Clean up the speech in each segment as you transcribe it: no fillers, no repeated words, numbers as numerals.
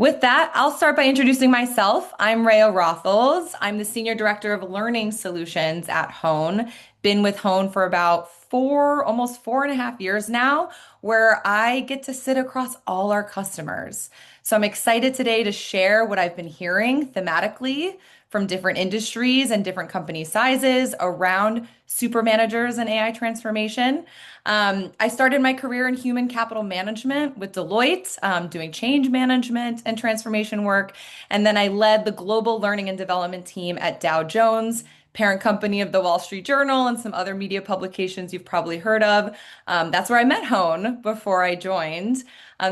With that, I'll start by introducing myself. I'm Rea Rotholz. I'm the Senior Director of Learning Solutions at Hone. Been with Hone for about almost 4.5 years now, where I get to sit across all our customers. So I'm excited today to share what I've been hearing thematically from different industries and different company sizes around super managers and AI transformation. I started my career in human capital management with Deloitte, doing change management and transformation work. And then I led the global learning and development team at Dow Jones, parent company of the Wall Street Journal and some other media publications you've probably heard of. That's where I met Hone before I joined.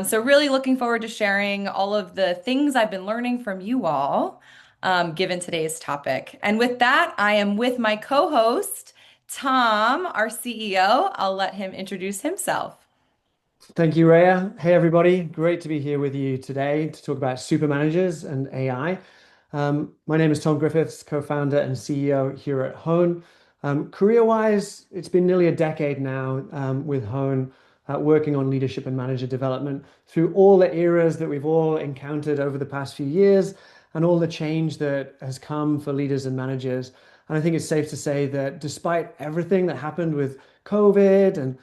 So really looking forward to sharing all of the things I've been learning from you all, given today's topic. And with that, I am with my co-host, Tom, our CEO. I'll let him introduce himself. Thank you, Rhea. Hey, everybody. Great to be here with you today to talk about super managers and AI. My name is Tom Griffiths, co-founder and CEO here at Hone. Career-wise, it's been nearly a decade now with Hone, working on leadership and manager development through all the eras that we've all encountered over the past few years and all the change that has come for leaders and managers. And I think it's safe to say that despite everything that happened with COVID and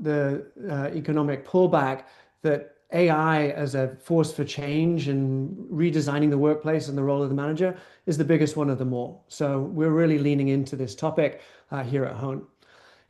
the economic pullback, that AI as a force for change and redesigning the workplace and the role of the manager is the biggest one of them all. So we're really leaning into this topic here at Hone.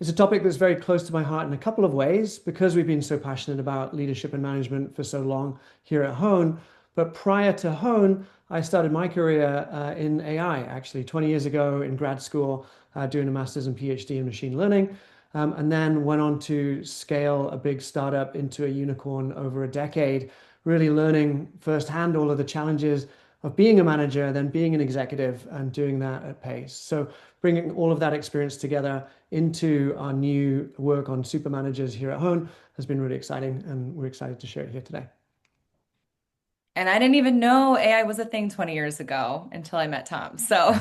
It's a topic that's very close to my heart in a couple of ways because we've been so passionate about leadership and management for so long here at Hone. But prior to Hone, I started my career in AI, actually 20 years ago in grad school, doing a master's and PhD in machine learning. And then went on to scale a big startup into a unicorn over a decade, really learning firsthand all of the challenges of being a manager, then being an executive and doing that at pace. So bringing all of that experience together into our new work on super managers here at Hone has been really exciting, and we're excited to share it here today. And I didn't even know AI was a thing 20 years ago until I met Tom. So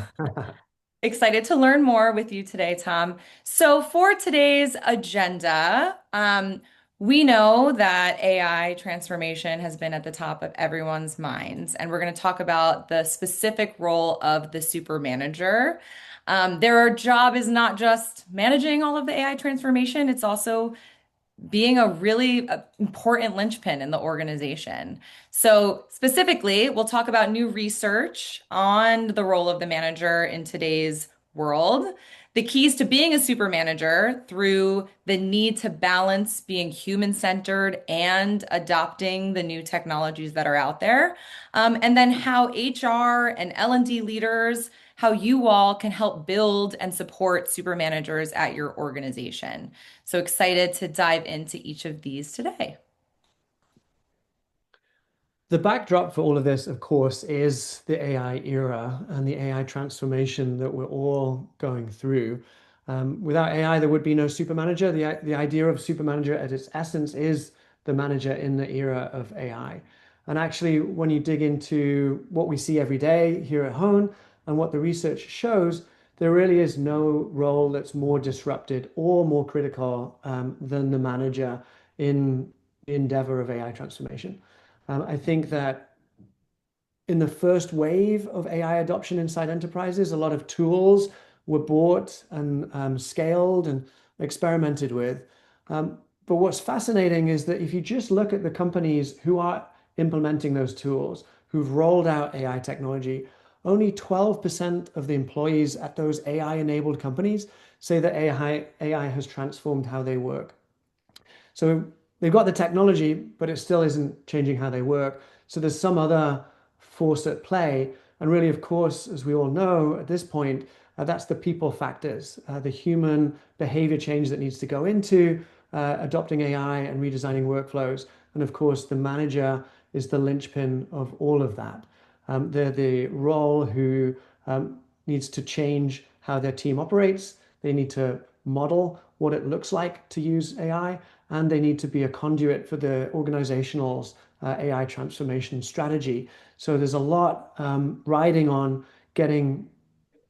excited to learn more with you today, Tom. So for today's agenda, we know that AI transformation has been at the top of everyone's minds, and we're going to talk about the specific role of the super manager. Their job is not just managing all of the AI transformation, it's also being a really important linchpin in the organization. So, specifically, we'll talk about new research on the role of the manager in today's world, the keys to being a super manager through the need to balance being human-centered and adopting the new technologies that are out there, and then how HR and L&D leaders, how you all can help build and support super managers at your organization. So excited to dive into each of these today. The backdrop for all of this, of course, is the AI era and the AI transformation that we're all going through. Without AI, there would be no super manager. The idea of super manager at its essence is the manager in the era of AI. And actually, when you dig into what we see every day here at Hone and what the research shows, there really is no role that's more disrupted or more critical than the manager in the endeavor of AI transformation. I think that in the first wave of AI adoption inside enterprises, a lot of tools were bought and scaled and experimented with. But what's fascinating is that if you just look at the companies who are implementing those tools, who've rolled out AI technology, only 12% of the employees at those AI-enabled companies say that AI has transformed how they work. So they've got the technology, but it still isn't changing how they work. So there's some other force at play. And really, of course, as we all know at this point, that's the people factors, the human behavior change that needs to go into adopting AI and redesigning workflows. And of course, the manager is the linchpin of all of that. They're the role who needs to change how their team operates. They need to model what it looks like to use AI, and they need to be a conduit for the organizational's AI transformation strategy. So there's a lot riding on getting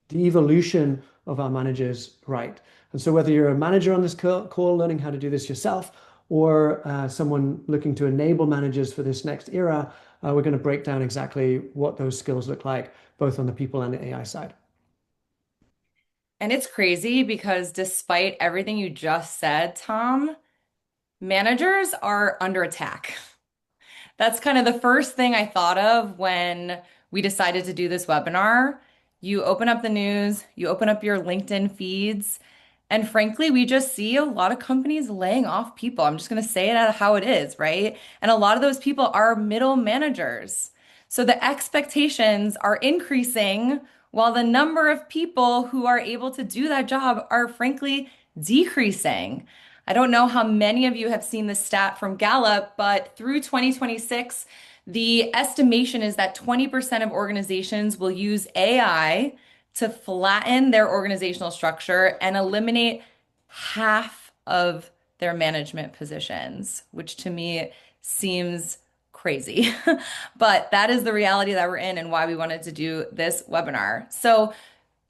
the evolution of our managers right. And so whether you're a manager on this call learning how to do this yourself, or someone looking to enable managers for this next era, we're going to break down exactly what those skills look like, both on the people and the AI side. And it's crazy because despite everything you just said, Tom, managers are under attack. That's kind of the first thing I thought of when we decided to do this webinar. You open up the news, you open up your LinkedIn feeds, and frankly, we just see a lot of companies laying off people. I'm just going to say it how it is, right? And a lot of those people are middle managers. So the expectations are increasing while the number of people who are able to do that job are frankly decreasing. I don't know how many of you have seen the stat from Gallup, but through 2026, the estimation is that 20% of organizations will use AI to flatten their organizational structure and eliminate half of their management positions, which to me seems crazy. But that is the reality that we're in and why we wanted to do this webinar. So,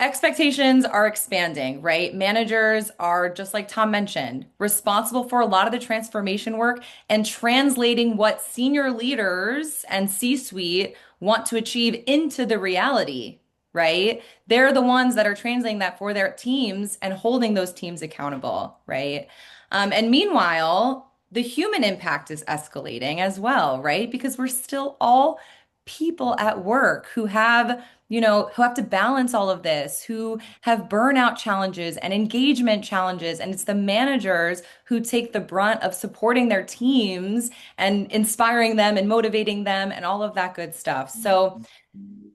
expectations are expanding, right? Managers are, just like Tom mentioned, responsible for a lot of the transformation work and translating what senior leaders and C-suite want to achieve into the reality, right? They're the ones that are translating that for their teams and holding those teams accountable, right? And meanwhile, the human impact is escalating as well, right? Because we're still all people at work who have who have to balance all of this, who have burnout challenges and engagement challenges. And it's the managers who take the brunt of supporting their teams and inspiring them and motivating them and all of that good stuff. So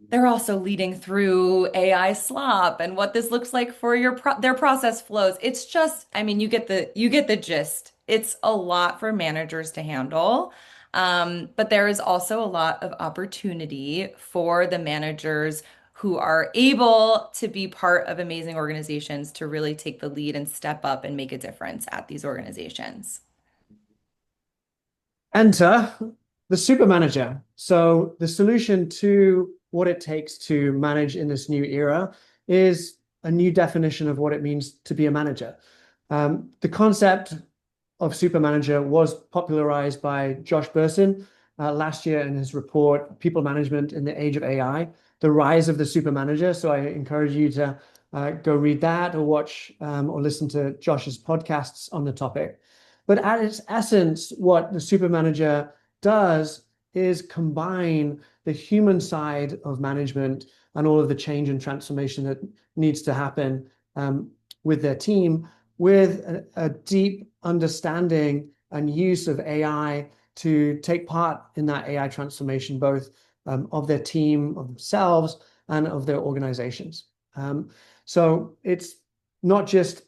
they're also leading through AI slop and what this looks like for their process flows. It's just, I mean, you get the gist. It's a lot for managers to handle. But there is also a lot of opportunity for the managers who are able to be part of amazing organizations to really take the lead and step up and make a difference at these organizations. Enter the super manager. So the solution to what it takes to manage in this new era is a new definition of what it means to be a manager. The concept of super manager was popularized by Josh Bersin last year in his report, People Management in the Age of AI, The Rise of the Super Manager. So I encourage you to go read that or watch or listen to Josh's podcasts on the topic. But at its essence, what the super manager does is combine the human side of management and all of the change and transformation that needs to happen with their team with a deep understanding and use of AI to take part in that AI transformation, both of their team, of themselves, and of their organizations. So it's not just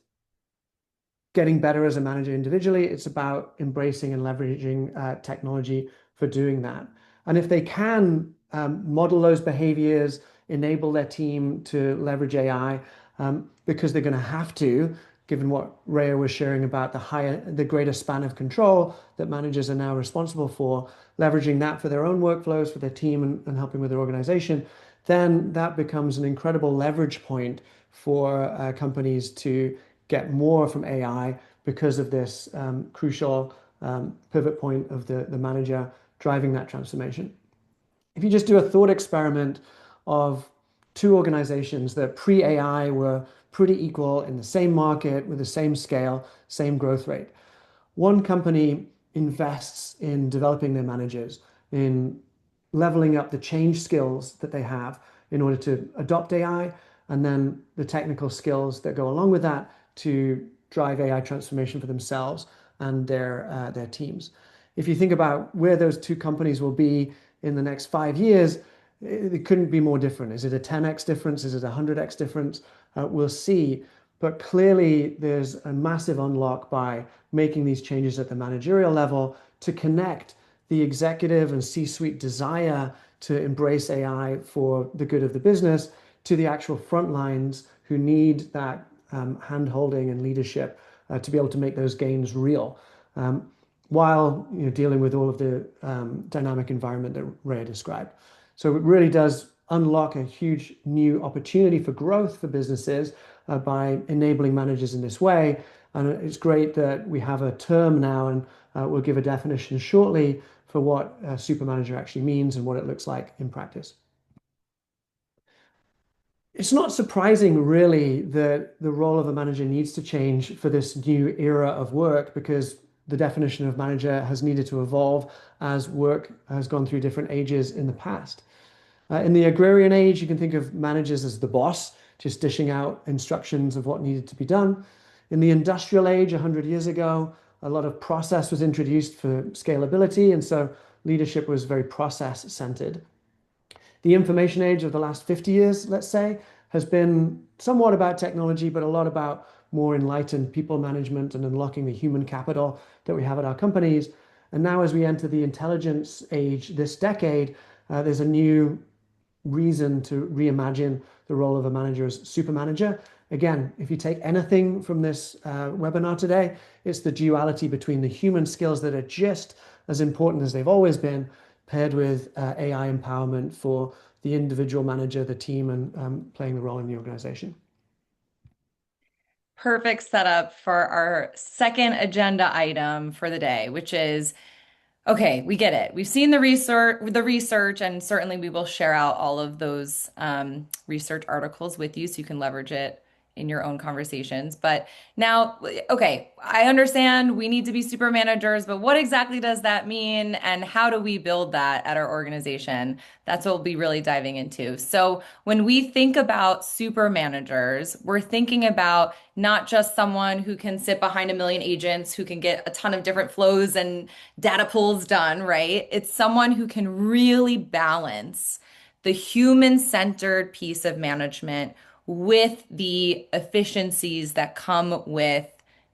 getting better as a manager individually. It's about embracing and leveraging technology for doing that. And if they can model those behaviors, enable their team to leverage AI, because they're going to have to, given what Rea was sharing about the greater span of control that managers are now responsible for, leveraging that for their own workflows, for their team, and helping with their organization, then that becomes an incredible leverage point for companies to get more from AI because of this crucial pivot point of the manager driving that transformation. If you just do a thought experiment of two organizations that pre-AI were pretty equal in the same market with the same scale, same growth rate. One company invests in developing their managers, in leveling up the change skills that they have in order to adopt AI, and then the technical skills that go along with that to drive AI transformation for themselves and their teams. If you think about where those two companies will be in the next 5 years, it couldn't be more different. Is it a 10x difference? Is it a 100x difference? We'll see. But clearly, there's a massive unlock by making these changes at the managerial level to connect the executive and C-suite desire to embrace AI for the good of the business to the actual front lines who need that hand-holding and leadership to be able to make those gains real, while dealing with all of the dynamic environment that Rea described. So it really does unlock a huge new opportunity for growth for businesses by enabling managers in this way. And it's great that we have a term now, and we'll give a definition shortly for what a super manager actually means and what it looks like in practice. It's not surprising, really, that the role of a manager needs to change for this new era of work because the definition of manager has needed to evolve as work has gone through different ages in the past. In the agrarian age, you can think of managers as the boss, just dishing out instructions of what needed to be done. In the industrial age, 100 years ago, a lot of process was introduced for scalability, and so leadership was very process centered. The information age of the last 50 years, let's say, has been somewhat about technology, but a lot about more enlightened people management and unlocking the human capital that we have at our companies. And now, as we enter the intelligence age this decade, there's a new reason to reimagine the role of a manager as super manager. Again, if you take anything from this webinar today, it's the duality between the human skills that are just as important as they've always been, paired with AI empowerment for the individual manager, the team, and playing the role in the organization. Perfect setup for our second agenda item for the day, which is okay, we get it. We've seen the research, and certainly we will share out all of those research articles with you so you can leverage it in your own conversations. But now, okay, I understand we need to be super managers, but what exactly does that mean, and how do we build that at our organization? That's what we'll be really diving into. So, when we think about super managers, we're thinking about not just someone who can sit behind a million agents, who can get a ton of different flows and data pulls done, right? It's someone who can really balance the human-centered piece of management with the efficiencies that come with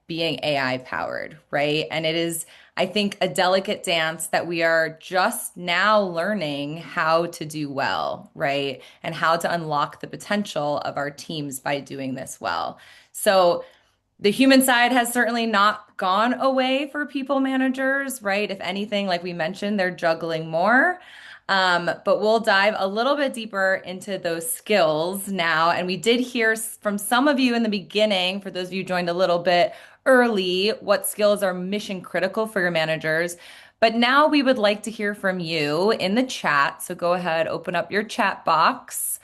being AI powered, right? And it is, I think, a delicate dance that we are just now learning how to do well, right? And how to unlock the potential of our teams by doing this well. So, the human side has certainly not gone away for people managers, right? If anything, like we mentioned, they're juggling more. But we'll dive a little bit deeper into those skills now. And we did hear from some of you in the beginning, for those of you who joined a little bit early, what skills are mission critical for your managers. But now we would like to hear from you in the chat. So go ahead, open up your chat box.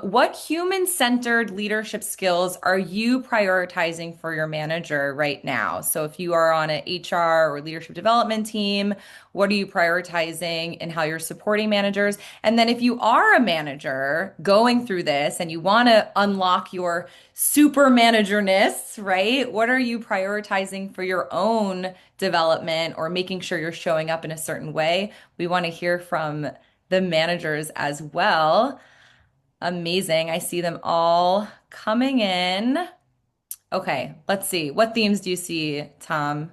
What human-centered leadership skills are you prioritizing for your manager right now? So if you are on an HR or leadership development team, what are you prioritizing and how you're supporting managers? And then if you are a manager going through this and you want to unlock your super managerness, right? What are you prioritizing for your own development or making sure you're showing up in a certain way? We want to hear from the managers as well. Amazing. I see them all coming in. Okay, let's see. What themes do you see, Tom?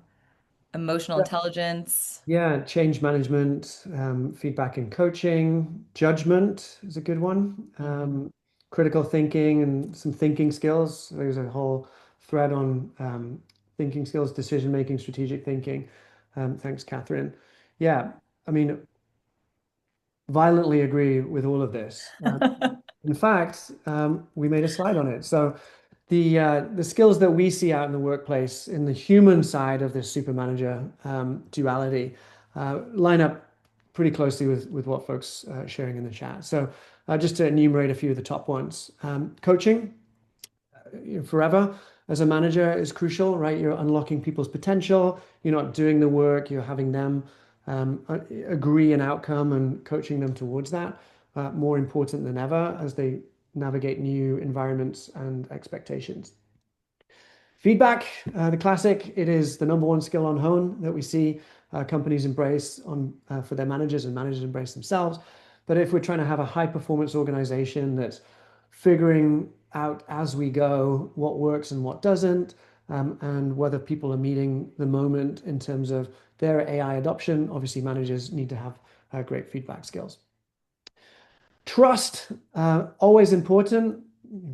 Emotional intelligence. Yeah, change management, feedback and coaching, judgment is a good one. Critical thinking and some thinking skills. There's a whole thread on thinking skills, decision making, strategic thinking. Thanks, Catherine. Yeah, I mean, violently agree with all of this. In fact, we made a slide on it. So the skills that we see out in the workplace in the human side of this super manager duality line up pretty closely with what folks sharing in the chat. So just to enumerate a few of the top ones, coaching forever as a manager is crucial, right? You're unlocking people's potential. You're not doing the work. You're having them agree an outcome and coaching them towards that. More important than ever as they navigate new environments and expectations. Feedback, the classic, it is the number one skill on hone that we see companies embrace for their managers and managers embrace themselves. But if we're trying to have a high performance organization that's figuring out as we go what works and what doesn't, and whether people are meeting the moment in terms of their AI adoption, obviously managers need to have great feedback skills. Trust, always important.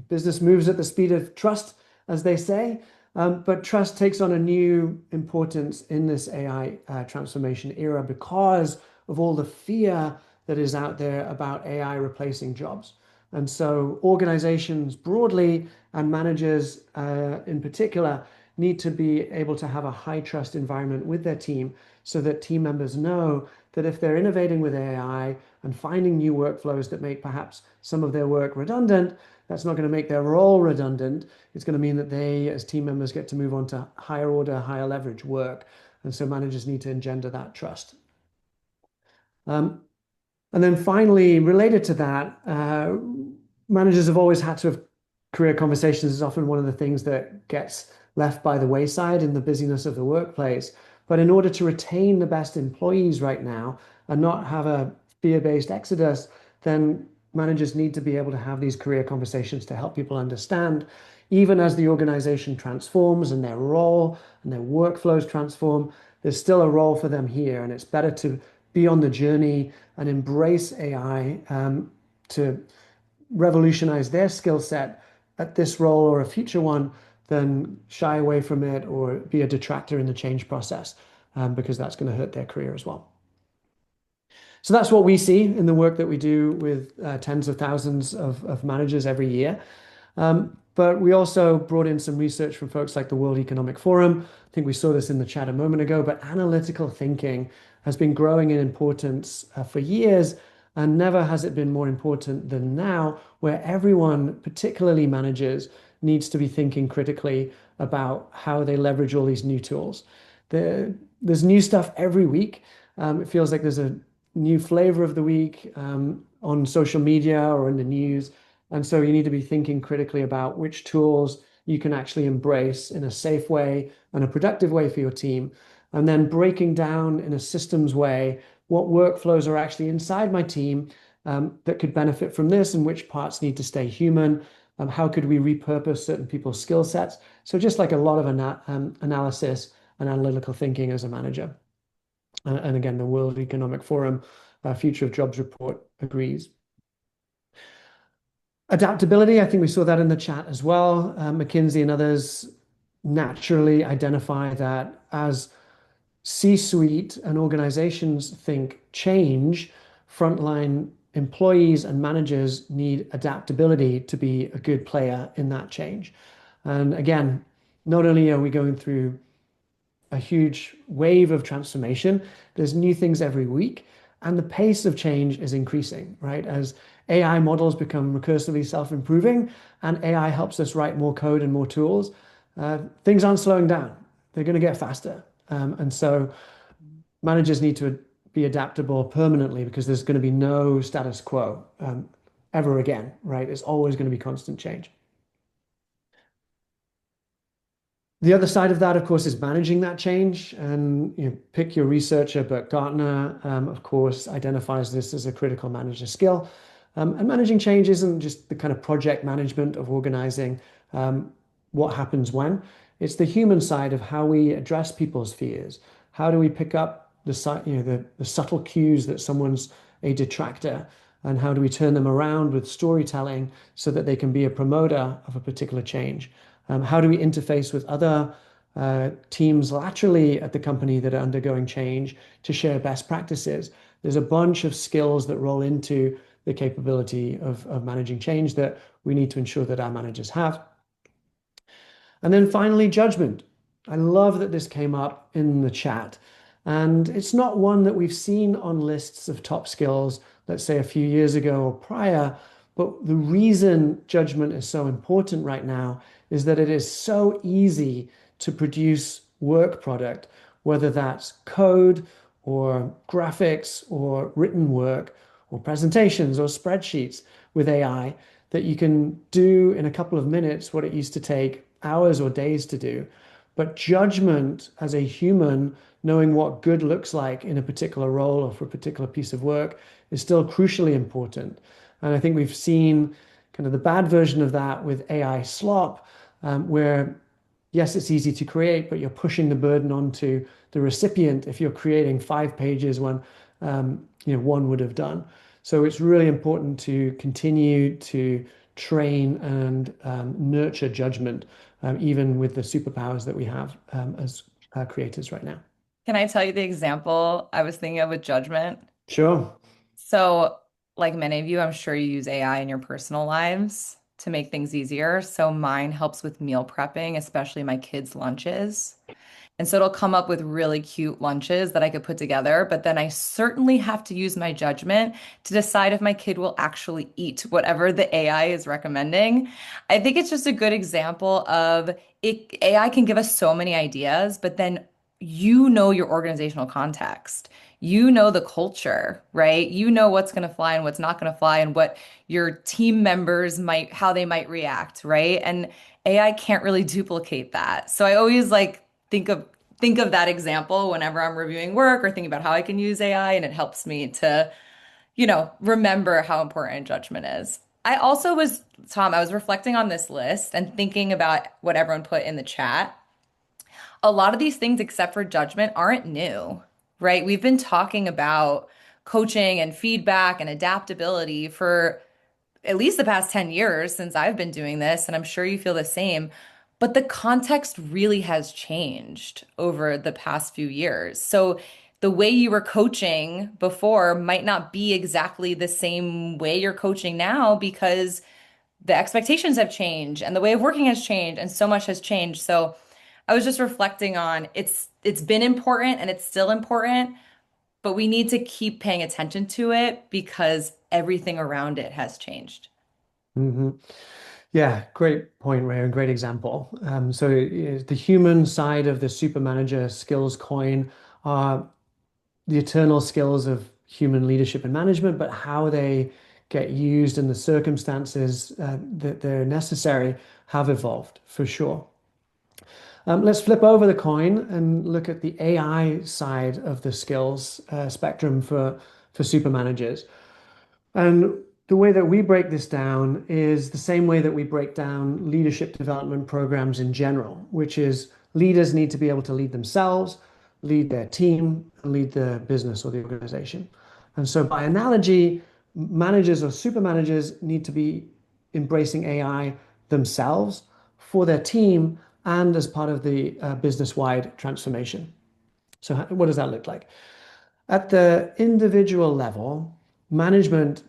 Business moves at the speed of trust, as they say. But trust takes on a new importance in this AI transformation era because of all the fear that is out there about AI replacing jobs. And so organizations broadly and managers in particular need to be able to have a high trust environment with their team so that team members know that if they're innovating with AI and finding new workflows that make perhaps some of their work redundant, that's not going to make their role redundant. It's going to mean that they, as team members, get to move on to higher order, higher leverage work. And so managers need to engender that trust. Um, and then finally, related to that, managers have always had to have career conversations is often one of the things that gets left by the wayside in the busyness of the workplace. But in order to retain the best employees right now and not have a fear-based exodus, then managers need to be able to have these career conversations to help people understand, even as the organization transforms and their role and their workflows transform, there's still a role for them here. And it's better to be on the journey and embrace AI to revolutionize their skill set at this role or a future one than shy away from it or be a detractor in the change process because that's going to hurt their career as well. So that's what we see in the work that we do with tens of thousands of managers every year. But we also brought in some research from folks like the World Economic Forum. I think we saw this in the chat a moment ago, but analytical thinking has been growing in importance for years, and never has it been more important than now, where everyone, particularly managers, needs to be thinking critically about how they leverage all these new tools. There's new stuff every week. It feels like there's a new flavor of the week on social media or in the news. And so you need to be thinking critically about which tools you can actually embrace in a safe way and a productive way for your team. And then breaking down in a systems way what workflows are actually inside my team that could benefit from this and which parts need to stay human. How could we repurpose certain people's skill sets? So just like a lot of analysis and analytical thinking as a manager. And again, the World Economic Forum Future of Jobs report agrees. Adaptability, I think we saw that in the chat as well. McKinsey and others naturally identify that as C-suite and organizations think change, frontline employees and managers need adaptability to be a good player in that change. And again, not only are we going through a huge wave of transformation. There's new things every week, and the pace of change is increasing, right? As AI models become recursively self-improving and AI helps us write more code and more tools, things aren't slowing down. They're going to get faster. And so managers need to be adaptable permanently because there's going to be no status quo ever again, right? It's always going to be constant change. The other side of that, of course, is managing that change. And pick your researcher, but Gartner, of course, identifies this as a critical manager skill. And managing change isn't just the kind of project management of organizing what happens when. It's the human side of how we address people's fears. How do we pick up the subtle cues that someone's a detractor, and how do we turn them around with storytelling so that they can be a promoter of a particular change? How do we interface with other teams laterally at the company that are undergoing change to share best practices? There's a bunch of skills that roll into the capability of managing change that we need to ensure that our managers have. And then finally, judgment. I love that this came up in the chat. And it's not one that we've seen on lists of top skills, let's say a few years ago or prior. But the reason judgment is so important right now is that it is so easy to produce work product, whether that's code or graphics or written work or presentations or spreadsheets with AI, that you can do in a couple of minutes what it used to take hours or days to do. But judgment as a human, knowing what good looks like in a particular role or for a particular piece of work, is still crucially important. And I think we've seen kind of the bad version of that with AI slop, where yes, it's easy to create, but you're pushing the burden onto the recipient if you're creating 5 pages when one would have done. So it's really important to continue to train and nurture judgment, even with the superpowers that we have as creators right now. Can I tell you the example I was thinking of with judgment? Sure. So, like many of you, I'm sure you use AI in your personal lives to make things easier. So mine helps with meal prepping, especially my kids' lunches. And so it'll come up with really cute lunches that I could put together. But then I certainly have to use my judgment to decide if my kid will actually eat whatever the AI is recommending. I think it's just a good example of AI can give us so many ideas, but then you know your organizational context. You know the culture, right? You know what's going to fly and what's not going to fly and what your team members might, how they might react, right? And AI can't really duplicate that. So I always think of think of that example whenever I'm reviewing work or thinking about how I can use AI, and it helps me to, remember how important judgment is. I also was, Tom, I was reflecting on this list and thinking about what everyone put in the chat. A lot of these things, except for judgment, aren't new, right? We've been talking about coaching and feedback and adaptability for at least the past 10 years since I've been doing this, and I'm sure you feel the same. But the context really has changed over the past few years. So the way you were coaching before might not be exactly the same way you're coaching now because the expectations have changed and the way of working has changed and so much has changed. So I was just reflecting on it's been important and it's still important, but we need to keep paying attention to it because everything around it has changed. Hmm. Yeah, great point, Ray, and great example. So the human side of the super manager skills coin are the eternal skills of human leadership and management, but how they get used and the circumstances that they're necessary have evolved for sure. Let's flip over the coin and look at the AI side of the skills spectrum for super managers. And the way that we break this down is the same way that we break down leadership development programs in general, which is leaders need to be able to lead themselves, lead their team, and lead the business or the organization. And so, by analogy, managers or super managers need to be embracing AI themselves for their team and as part of the business-wide transformation. So, what does that look like? At the individual level, management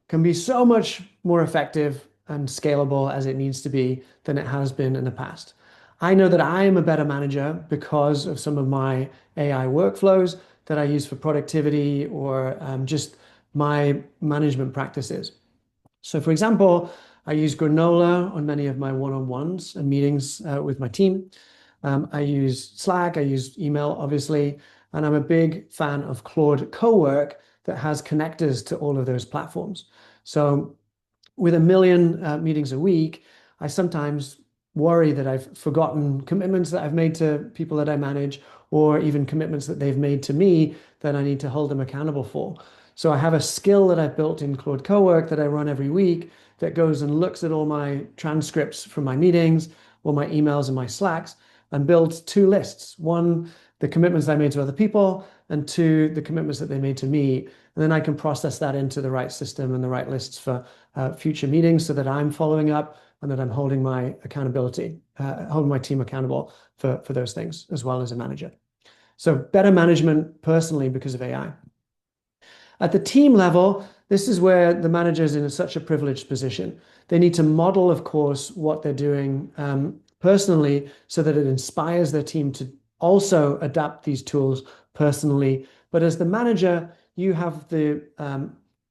can be so much more effective and scalable as it needs to be than it has been in the past. I know that I am a better manager because of some of my AI workflows that I use for productivity or just my management practices. So, for example, I use Granola on many of my one-on-ones and meetings with my team. I use Slack, I use email, obviously, and I'm a big fan of Claude Cowork that has connectors to all of those platforms. So with a million meetings a week, I sometimes worry that I've forgotten commitments that I've made to people that I manage, or even commitments that they've made to me that I need to hold them accountable for. So I have a skill that I've built in Claude Cowork that I run every week that goes and looks at all my transcripts from my meetings, all my emails and my Slacks, and builds two lists. One, the commitments I made to other people, and two, the commitments that they made to me. And then I can process that into the right system and the right lists for future meetings so that I'm following up and that I'm holding my accountability, holding my team accountable for those things as well as a manager. So better management personally because of AI. At the team level, this is where the manager is in such a privileged position. They need to model, of course, what they're doing personally so that it inspires their team to also adapt these tools personally. But as the manager, you have the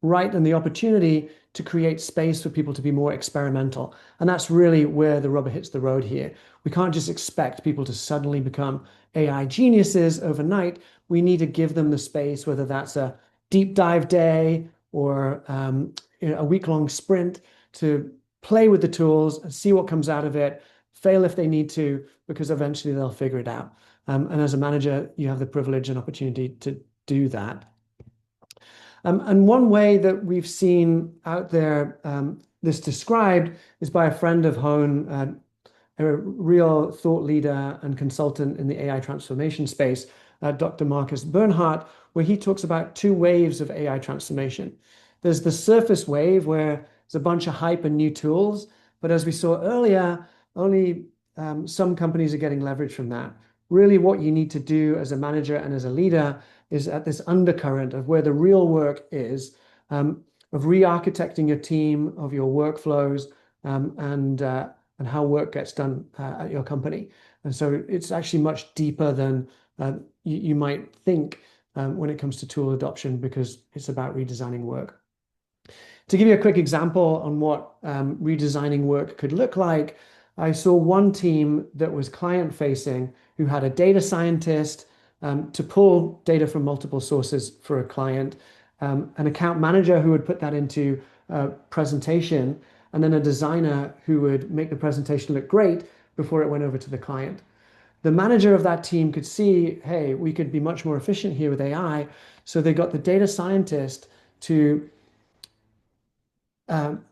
right and the opportunity to create space for people to be more experimental. And that's really where the rubber hits the road here. We can't just expect people to suddenly become AI geniuses overnight. We need to give them the space, whether that's a deep dive day or a week-long sprint to play with the tools and see what comes out of it, fail if they need to, because eventually they'll figure it out. And as a manager, you have the privilege and opportunity to do that. And one way that we've seen out there this described is by a friend of Hone, a real thought leader and consultant in the AI transformation space, Dr. Marcus Bernhardt, where he talks about two waves of AI transformation. There's the surface wave where there's a bunch of hype and new tools, but as we saw earlier, only some companies are getting leverage from that. Really, what you need to do as a manager and as a leader is at this undercurrent of where the real work is, of re-architecting your team, of your workflows, and how work gets done at your company. And so it's actually much deeper than you might think when it comes to tool adoption because it's about redesigning work. To give you a quick example on what redesigning work could look like, I saw one team that was client facing who had a data scientist to pull data from multiple sources for a client, an account manager who would put that into a presentation, and then a designer who would make the presentation look great before it went over to the client. The manager of that team could see, hey, we could be much more efficient here with AI. So they got the data scientist to um,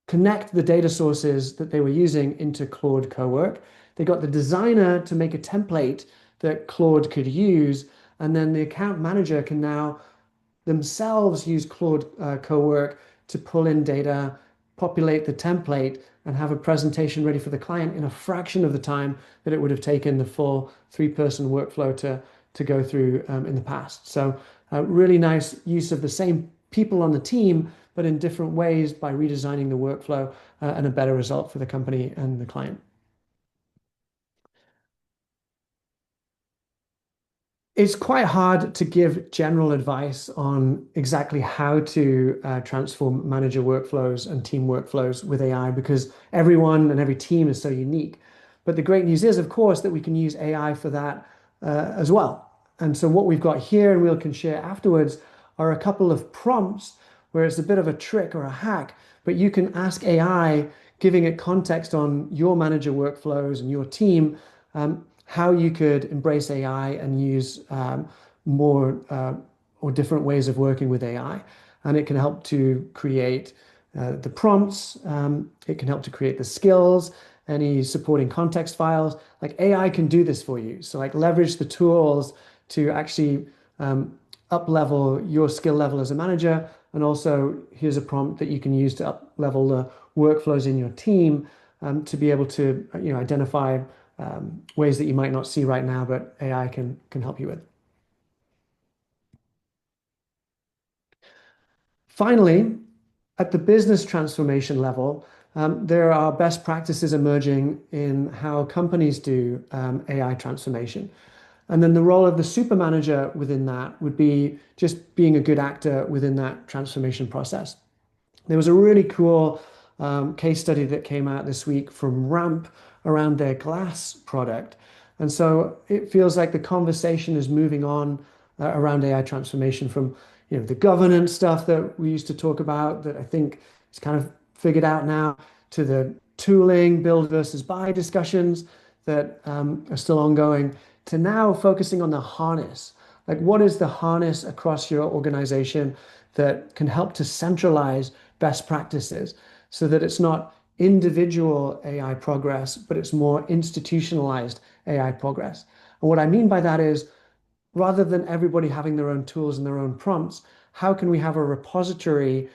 connect the data sources that they were using into Claude Cowork. They got the designer to make a template that Claude could use, and then the account manager can now themselves use Claude Cowork to pull in data, populate the template, and have a presentation ready for the client in a fraction of the time that it would have taken the full three-person workflow to go through in the past. So really nice use of the same people on the team, but in different ways by redesigning the workflow and a better result for the company and the client. It's quite hard to give general advice on exactly how to transform manager workflows and team workflows with AI because everyone and every team is so unique. But the great news is, of course, that we can use AI for that as well. And so what we've got here, and we can share afterwards, are a couple of prompts where it's a bit of a trick or a hack, but you can ask AI, giving it context on your manager workflows and your team, how you could embrace AI and use more or different ways of working with AI. And it can help to create the prompts, it can help to create the skills, any supporting context files. Like AI can do this for you. So like leverage the tools to actually up level your skill level as a manager. And also here's a prompt that you can use to up level the workflows in your team to be able to identify ways that you might not see right now, but AI can help you with. Finally, at the business transformation level, there are best practices emerging in how companies do AI transformation. And then the role of the super manager within that would be just being a good actor within that transformation process. There was a really cool case study that came out this week from Ramp around their glass product. And so it feels like the conversation is moving on around AI transformation from the governance stuff that we used to talk about that I think is kind of figured out now to the tooling, build versus buy discussions that are still ongoing to now focusing on the harness. Like, what is the harness across your organization that can help to centralize best practices so that it's not individual AI progress, but it's more institutionalized AI progress? And what I mean by that is rather than everybody having their own tools and their own prompts, how can we have a repository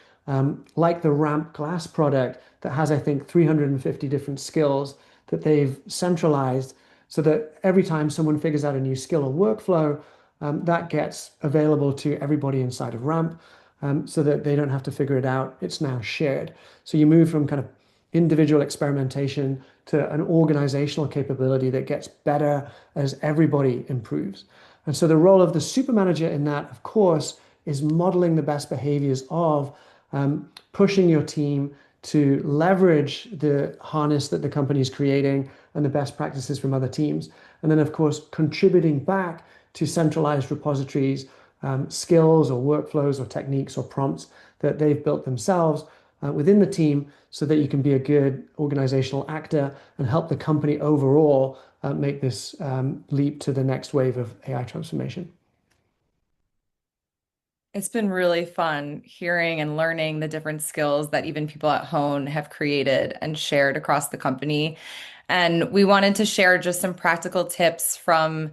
like the Ramp Glass product that has, I think, 350 different skills that they've centralized so that every time someone figures out a new skill or workflow, that gets available to everybody inside of Ramp so that they don't have to figure it out. It's now shared. So you move from kind of individual experimentation to an organizational capability that gets better as everybody improves. And so the role of the super manager in that, of course, is modeling the best behaviors of pushing your team to leverage the harness that the company is creating and the best practices from other teams. And then, of course, contributing back to centralized repositories, skills or workflows or techniques or prompts that they've built themselves within the team so that you can be a good organizational actor and help the company overall make this leap to the next wave of AI transformation. It's been really fun hearing and learning the different skills that even people at home have created and shared across the company. And we wanted to share just some practical tips from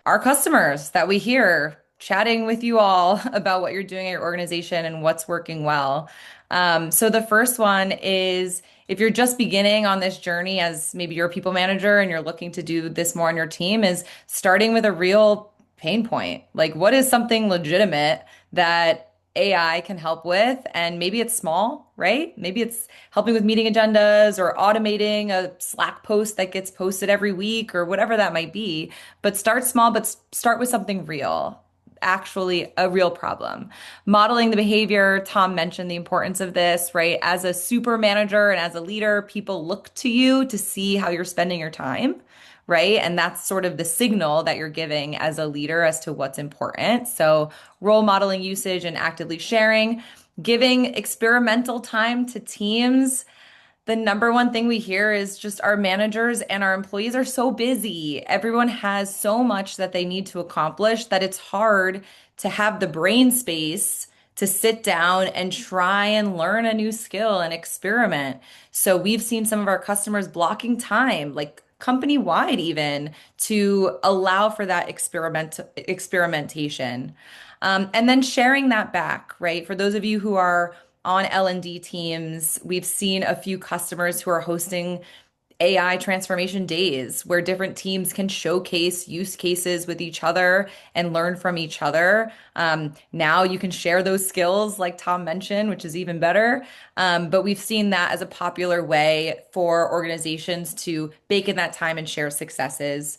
our customers that we hear chatting with you all about what you're doing at your organization and what's working well. So the first one is if you're just beginning on this journey as maybe you're a people manager and you're looking to do this more on your team, is starting with a real pain point. Like, what is something legitimate that AI can help with. And maybe it's small, right? Maybe it's helping with meeting agendas or automating a Slack post that gets posted every week or whatever that might be. But start small, but start with something real, actually a real problem. Modeling the behavior, Tom mentioned the importance of this, right? As a super manager and as a leader, people look to you to see how you're spending your time, right? And that's sort of the signal that you're giving as a leader as to what's important. So, role modeling usage and actively sharing, giving experimental time to teams. The number one thing we hear is just our managers and our employees are so busy. Everyone has so much that they need to accomplish that it's hard to have the brain space to sit down and try and learn a new skill and experiment. So we've seen some of our customers blocking time, like company wide even, to allow for that experimentation. And then sharing that back, right? For those of you who are on L&D teams, we've seen a few customers who are hosting AI transformation days where different teams can showcase use cases with each other and learn from each other. Now you can share those skills, like Tom mentioned, which is even better. But we've seen that as a popular way for organizations to bake in that time and share successes,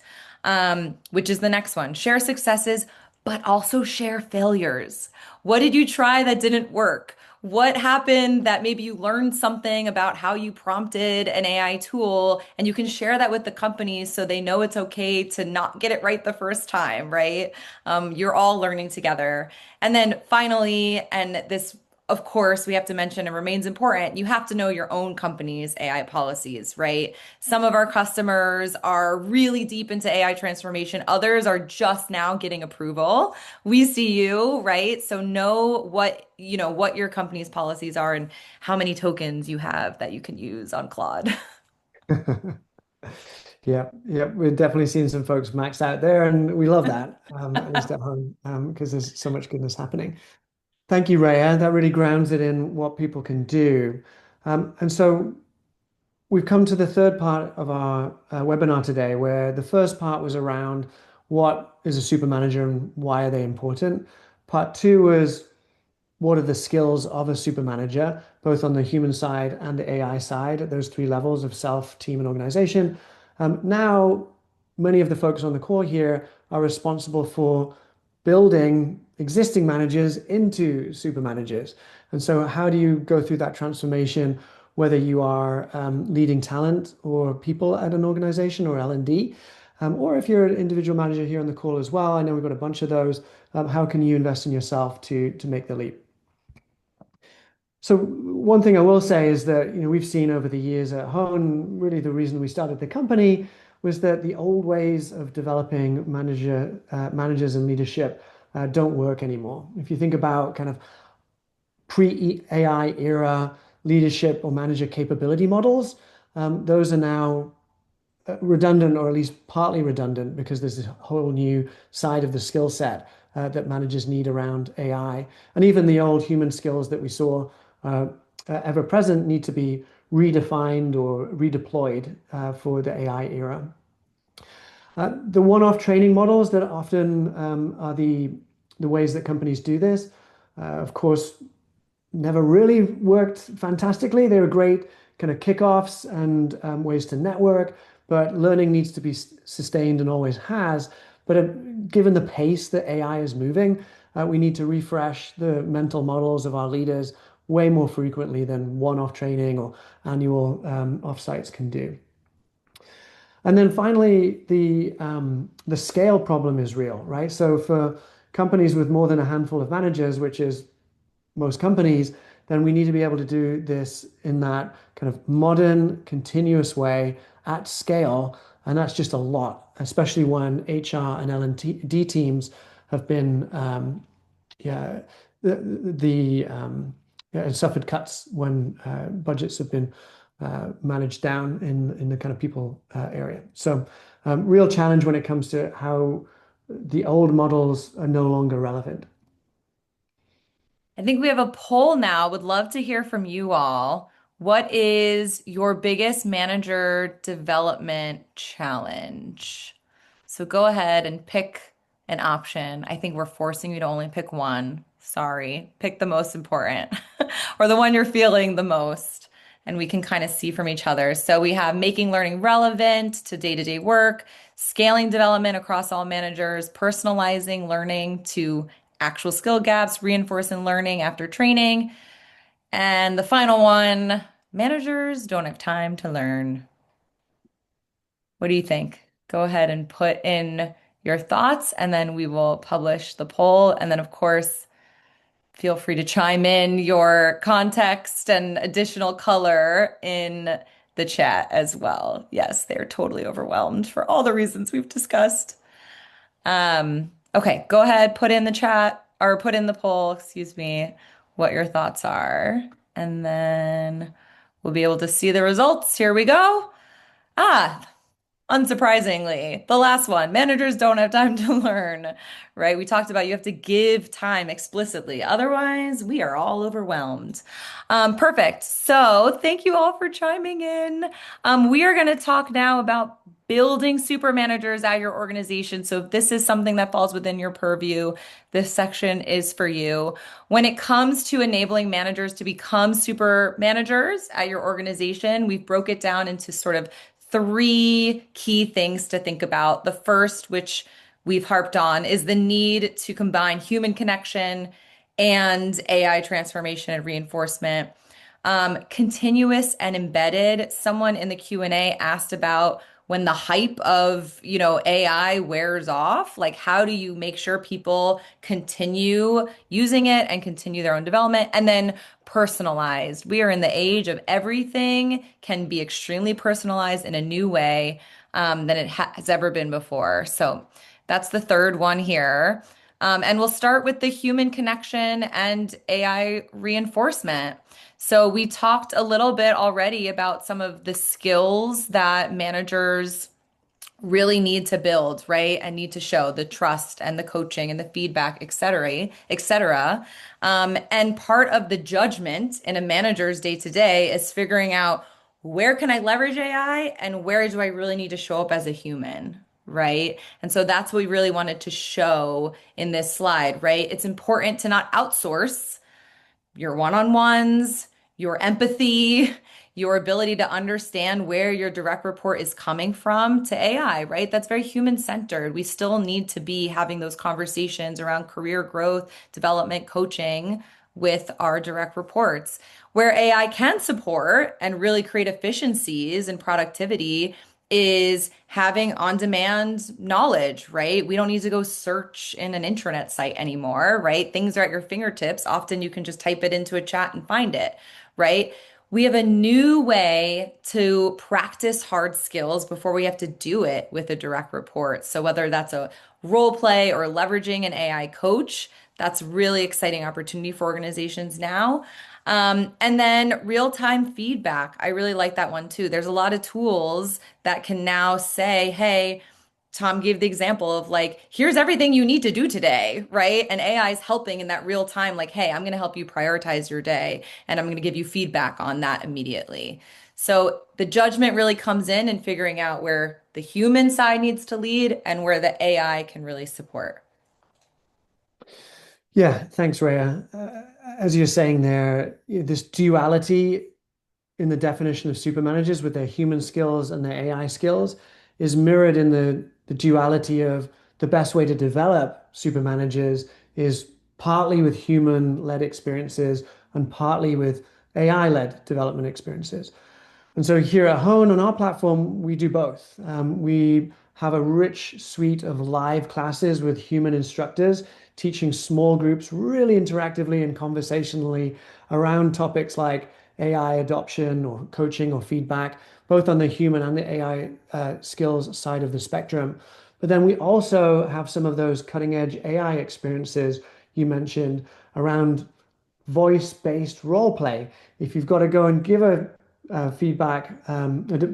which is the next one. Share successes, but also share failures. What did you try that didn't work? What happened that maybe you learned something about how you prompted an AI tool and you can share that with the companies so they know it's okay to not get it right the first time, right? You're all learning together. And then finally, and this, of course, we have to mention and remains important, you have to know your own company's AI policies, right? Some of our customers are really deep into AI transformation, others are just now getting approval. We see you, right? So know what your company's policies are and how many tokens you have that you can use on Claude. Yeah, yeah, we're definitely seeing some folks maxed out there, and we love that, at least at home, because there's so much goodness happening. Thank you, Raya. That really grounds it in what people can do. And so we've come to the third part of our webinar today, where the first part was around what is a super manager and why are they important. Part two was what are the skills of a super manager, both on the human side and the AI side, at those three levels of self, team, and organization. Now, many of the folks on the call here are responsible for building existing managers into super managers. And so, how do you go through that transformation, whether you are leading talent or people at an organization or L&D? Or if you're an individual manager here on the call as well, I know we've got a bunch of those. How can you invest in yourself to make the leap? So one thing I will say is that, we've seen over the years at Hone, really the reason we started the company was that the old ways of developing managers and leadership don't work anymore. If you think about kind of pre-AI era leadership or manager capability models, those are now redundant or at least partly redundant because there's this whole new side of the skill set that managers need around AI. And even the old human skills that we saw uh, ever present need to be redefined or redeployed for the AI era. The one-off training models that often are the ways that companies do this, of course, never really worked fantastically. They were great kind of kickoffs and ways to network, but learning needs to be sustained and always has. But given the pace that AI is moving, we need to refresh the mental models of our leaders way more frequently than one-off training or annual offsites can do. And then finally, the scale problem is real, right? So for companies with more than a handful of managers, which is most companies, then we need to be able to do this in that kind of modern, continuous way at scale. And that's just a lot, especially when HR and L&D teams have been, yeah, yeah, suffered cuts when budgets have been managed down in the kind of people area. So, real challenge when it comes to how the old models are no longer relevant. I think we have a poll now. Would love to hear from you all. What is your biggest manager development challenge? So go ahead and pick an option. I think we're forcing you to only pick one. Sorry. Pick the most important or the one you're feeling the most. And we can kind of see from each other. So we have making learning relevant to day-to-day work, scaling development across all managers, personalizing learning to actual skill gaps, reinforcing learning after training. And the final one, managers don't have time to learn. What do you think? Go ahead and put in your thoughts, and then we will publish the poll. And then, of course, feel free to chime in your context and additional color in the chat as well. Yes, they're totally overwhelmed for all the reasons we've discussed. Okay, go ahead, put in the chat or put in the poll, excuse me, what your thoughts are. And then we'll be able to see the results. Here we go. Ah, unsurprisingly, the last one, managers don't have time to learn, right? We talked about you have to give time explicitly. Otherwise, we are all overwhelmed. Perfect. So thank you all for chiming in. We are going to talk now about building super managers at your organization. So if this is something that falls within your purview, this section is for you. When it comes to enabling managers to become super managers at your organization, we've broke it down into sort of three key things to think about. The first, which we've harped on, is the need to combine human connection and AI transformation and reinforcement. Continuous and embedded. Someone in the Q&A asked about when the hype of, AI wears off, like how do you make sure people continue using it and continue their own development? And then personalized. We are in the age of everything can be extremely personalized in a new way than it has ever been before. So that's the third one here. And we'll start with the human connection and AI reinforcement. So we talked a little bit already about some of the skills that managers really need to build, right? And need to show the trust and the coaching and the feedback, et cetera, et cetera. And part of the judgment in a manager's day to day is figuring out where can I leverage AI and where do I really need to show up as a human, right? And so that's what we really wanted to show in this slide, right? It's important to not outsource your one-on-ones, your empathy, your ability to understand where your direct report is coming from to AI, right? That's very human-centered. We still need to be having those conversations around career growth, development, coaching with our direct reports. Where AI can support and really create efficiencies and productivity is having on-demand knowledge, right? We don't need to go search in an intranet site anymore, right? Things are at your fingertips. Often you can just type it into a chat and find it, right? We have a new way to practice hard skills before we have to do it with a direct report. So whether that's a role play or leveraging an AI coach, that's really exciting opportunity for organizations now. And then real-time feedback. I really like that one too. There's a lot of tools that can now say, hey, Tom gave the example of like, here's everything you need to do today, right? And AI is helping in that real time, like, hey, I'm going to help you prioritize your day and I'm going to give you feedback on that immediately. So the judgment really comes in figuring out where the human side needs to lead and where the AI can really support. Yeah, thanks, Rhea. As you're saying there, this duality in the definition of super managers with their human skills and their AI skills is mirrored in the duality of the best way to develop super managers is partly with human-led experiences and partly with AI-led development experiences. And so here at Hone on our platform, we do both. We have a rich suite of live classes with human instructors teaching small groups really interactively and conversationally around topics like AI adoption or coaching or feedback, both on the human and the AI skills side of the spectrum. But then we also have some of those cutting edge AI experiences you mentioned around voice-based role play. If you've got to go and give a feedback, a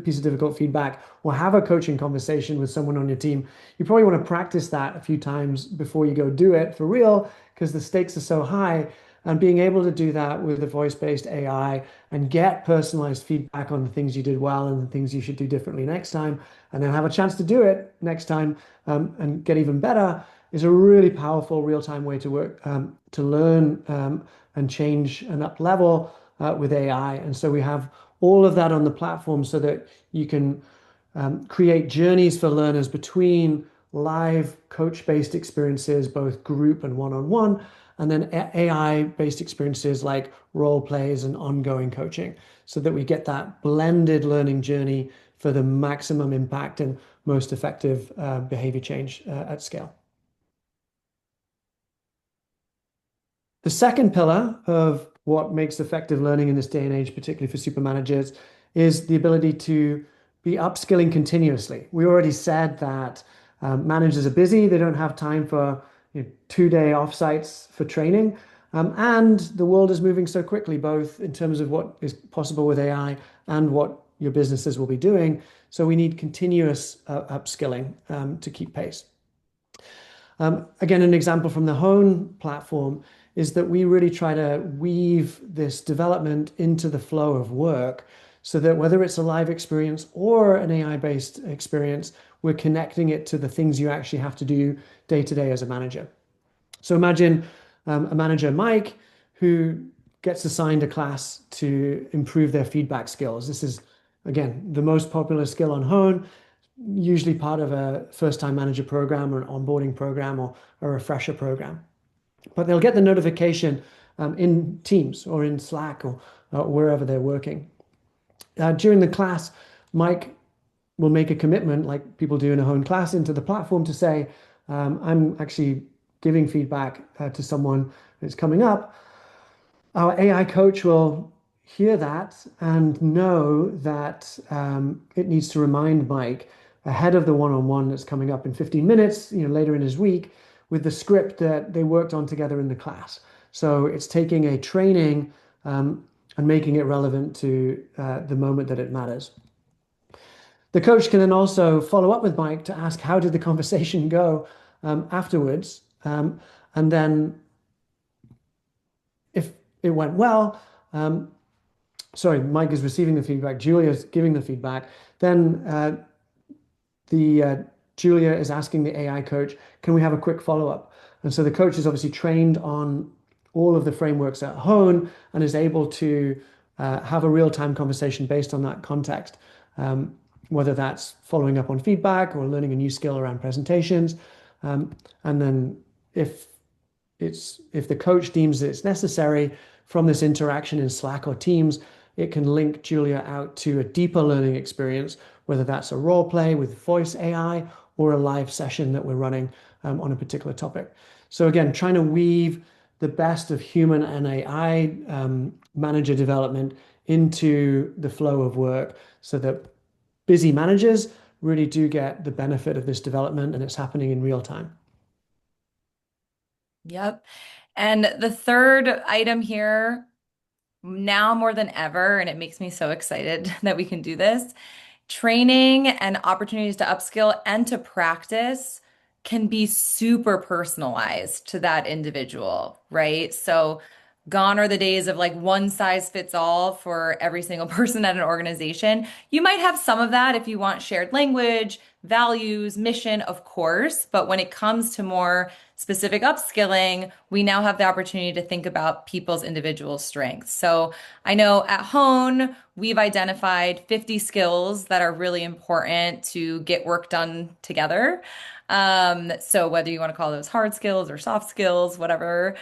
piece of difficult feedback, or have a coaching conversation with someone on your team, you probably want to practice that a few times before you go do it for real, because the stakes are so high. And being able to do that with a voice-based AI and get personalized feedback on the things you did well and the things you should do differently next time, and then have a chance to do it next time and get even better. is a really powerful real-time way to work, to learn and change and up level with AI. And so we have all of that on the platform so that you can create journeys for learners between live coach-based experiences, both group and one-on-one, and then AI-based experiences like role plays and ongoing coaching, so that we get that blended learning journey for the maximum impact and most effective behavior change at scale. The second pillar of what makes effective learning in this day and age, particularly for super managers, is the ability to be upskilling continuously. We already said that managers are busy, they don't have time for 2-day offsites for training. And the world is moving so quickly, both in terms of what is possible with AI and what your businesses will be doing. So we need continuous upskilling to keep pace. Again, an example from the Hone platform is that we really try to weave this development into the flow of work so that whether it's a live experience or an AI-based experience, we're connecting it to the things you actually have to do day to day as a manager. So imagine a manager, Mike, who gets assigned a class to improve their feedback skills. This is, again, the most popular skill on Hone, usually part of a first-time manager program or an onboarding program or a refresher program. But they'll get the notification in Teams or in Slack or wherever they're working. During the class, Mike will make a commitment, like people do in a Hone class, into the platform to say, I'm actually giving feedback to someone that's coming up. Our AI coach will hear that and know that it needs to remind Mike ahead of the one-on-one that's coming up in 15 minutes, later in his week, with the script that they worked on together in the class. So it's taking a training and making it relevant to the moment that it matters. The coach can then also follow up with Mike to ask how did the conversation go afterwards, and then if it went well, sorry, Mike is receiving the feedback, Julia is giving the feedback, then the Julia is asking the AI coach, can we have a quick follow-up? And so the coach is obviously trained on all of the frameworks at Hone and is able to have a real-time conversation based on that context, whether that's following up on feedback or learning a new skill around presentations. And then if the coach deems that it's necessary from this interaction in Slack or Teams, it can link Julia out to a deeper learning experience, whether that's a role play with voice AI or a live session that we're running on a particular topic. So again, trying to weave the best of human and AI manager development into the flow of work so that busy managers really do get the benefit of this development and it's happening in real time. Yep. And the third item here, now more than ever, and it makes me so excited that we can do this, training and opportunities to upskill and to practice can be super personalized to that individual, right? So gone are the days of like one size fits all for every single person at an organization. You might have some of that if you want shared language, values, mission, of course, but when it comes to more specific upskilling, we now have the opportunity to think about people's individual strengths. So I know at Hone, we've identified 50 skills that are really important to get work done together. So whether you want to call those hard skills or soft skills, whatever,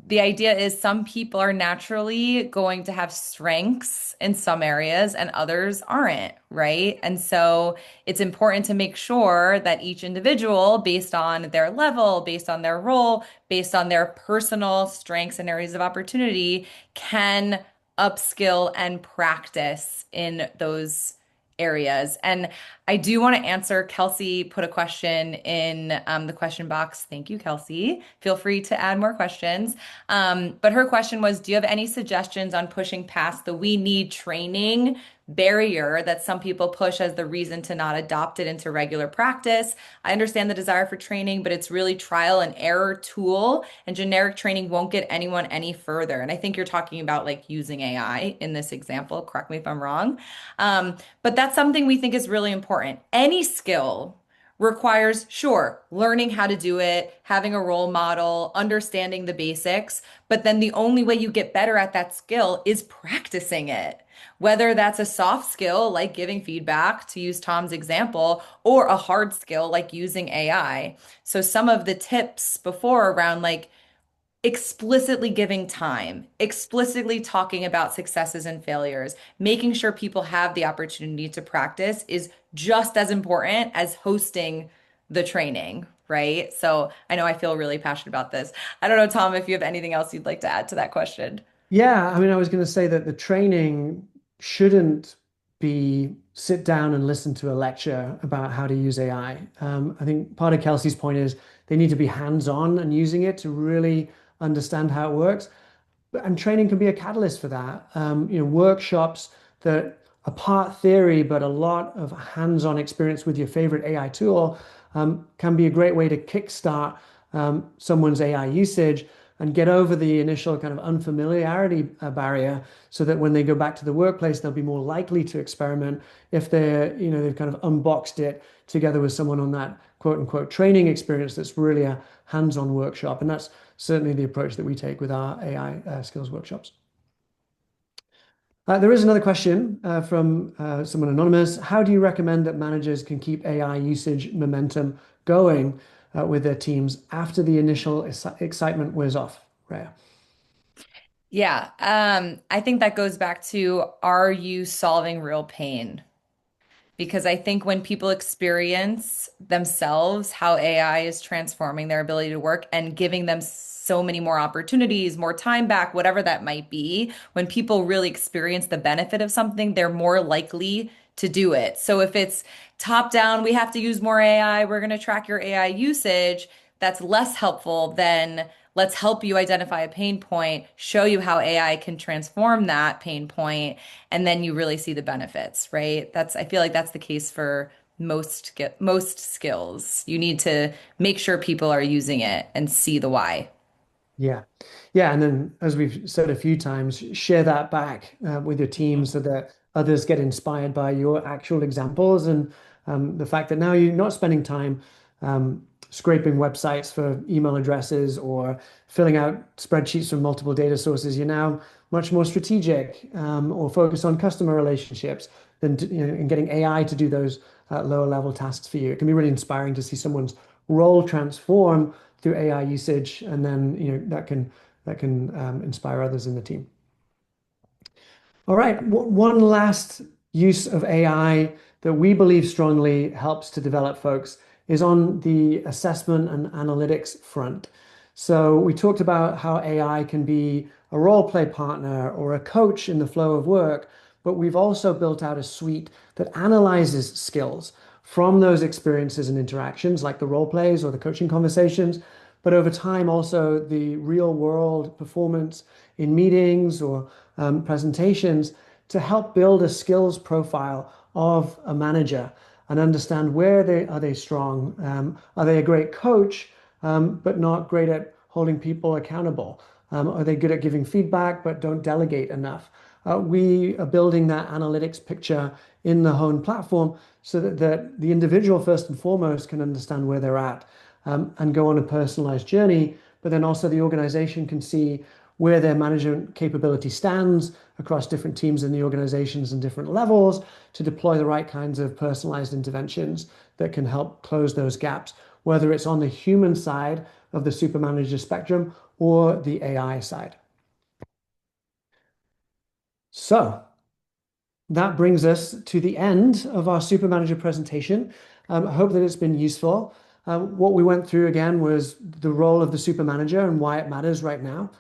the idea is some people are naturally going to have strengths in some areas and others aren't, right? And so it's important to make sure that each individual, based on their level, based on their role, based on their personal strengths and areas of opportunity, can upskill and practice in those areas. And I do want to answer. Kelsey put a question in the question box. Thank you, Kelsey. Feel free to add more questions. But her question was, do you have any suggestions on pushing past the we need training barrier that some people push as the reason to not adopt it into regular practice? I understand the desire for training, but it's really trial and error tool, and generic training won't get anyone any further. And I think you're talking about like using AI in this example. Correct me if I'm wrong. But that's something we think is really important. Any skill, requires, sure, learning how to do it, having a role model, understanding the basics. But then the only way you get better at that skill is practicing it. Whether that's a soft skill like giving feedback, to use Tom's example, or a hard skill like using AI. So, some of the tips before around like explicitly giving time, explicitly talking about successes and failures, making sure people have the opportunity to practice is just as important as hosting the training, right? So I know I feel really passionate about this. I don't know, Tom, if you have anything else you'd like to add to that question. Yeah, I mean, I was going to say that the training shouldn't be sit down and listen to a lecture about how to use AI. I think part of Kelsey's point is they need to be hands-on and using it to really understand how it works. And training can be a catalyst for that. Workshops that are part theory, but a lot of hands-on experience with your favorite AI tool can be a great way to kickstart someone's AI usage and get over the initial kind of unfamiliarity barrier so that when they go back to the workplace, they'll be more likely to experiment if they've kind of unboxed it together with someone on that quote unquote training experience that's really a hands-on workshop. And that's certainly the approach that we take with our AI skills workshops. There is another question from someone anonymous. How do you recommend that managers can keep AI usage momentum going with their teams after the initial excitement wears off? Rhea. Yeah, I think that goes back to, are you solving real pain? Because I think when people experience themselves how AI is transforming their ability to work and giving them so many more opportunities, more time back, whatever that might be, when people really experience the benefit of something, they're more likely to do it. So if it's top down, we have to use more AI, we're going to track your AI usage, that's less helpful than let's help you identify a pain point, show you how AI can transform that pain point, and then you really see the benefits, right? I feel like that's the case for most skills. You need to make sure people are using it and see the why. Yeah. Yeah. And then, as we've said a few times, share that back with your team so that others get inspired by your actual examples and the fact that now you're not spending time scraping websites for email addresses or filling out spreadsheets from multiple data sources. You're now much more strategic or focused on customer relationships and getting AI to do those lower level tasks for you. It can be really inspiring to see someone's role transform through AI usage, and then that can inspire others in the team. All right, one last use of AI that we believe strongly helps to develop folks is on the assessment and analytics front. So we talked about how AI can be a role play partner or a coach in the flow of work, but we've also built out a suite that analyzes skills from those experiences and interactions, like the role plays or the coaching conversations, but over time also the real world performance in meetings or presentations to help build a skills profile of a manager and understand where they strong. Are they a great coach, but not great at holding people accountable? Are they good at giving feedback, but don't delegate enough? We are building that analytics picture in the Hone platform so that the individual first and foremost can understand where they're at and go on a personalized journey, but then also the organization can see where their management capability stands across different teams in the organizations and different levels to deploy the right kinds of personalized interventions that can help close those gaps, whether it's on the human side of the super manager spectrum or the AI side. So that brings us to the end of our super manager presentation. I hope that it's been useful. What we went through again was the role of the super manager and why it matters right now.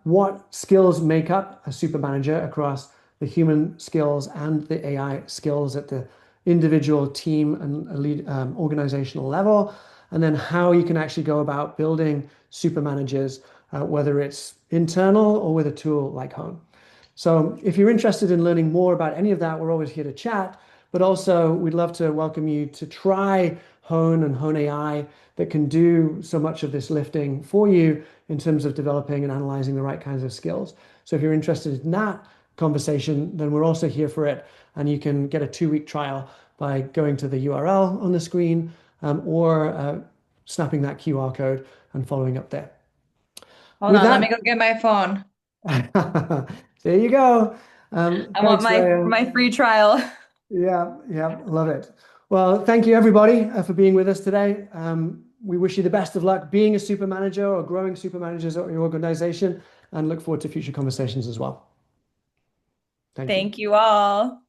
What skills make up a super manager across the human skills and the AI skills at the individual team and lead organizational level, and then how you can actually go about building super managers, whether it's internal or with a tool like Hone. So if you're interested in learning more about any of that, we're always here to chat, but also we'd love to welcome you to try Hone and Hone AI that can do so much of this lifting for you in terms of developing and analyzing the right kinds of skills. So if you're interested in that conversation, then we're also here for it. And you can get a 2-week trial by going to the URL on the screen or snapping that QR code and following up there. Hold With on, let me that, go get my phone. there you go. I want Thanks, Rea. my free trial. Yeah, yeah, love it. Well, thank you everybody for being with us today. We wish you the best of luck being a super manager or growing super managers at your organization and look forward to future conversations as well. Thank you. Thank you all.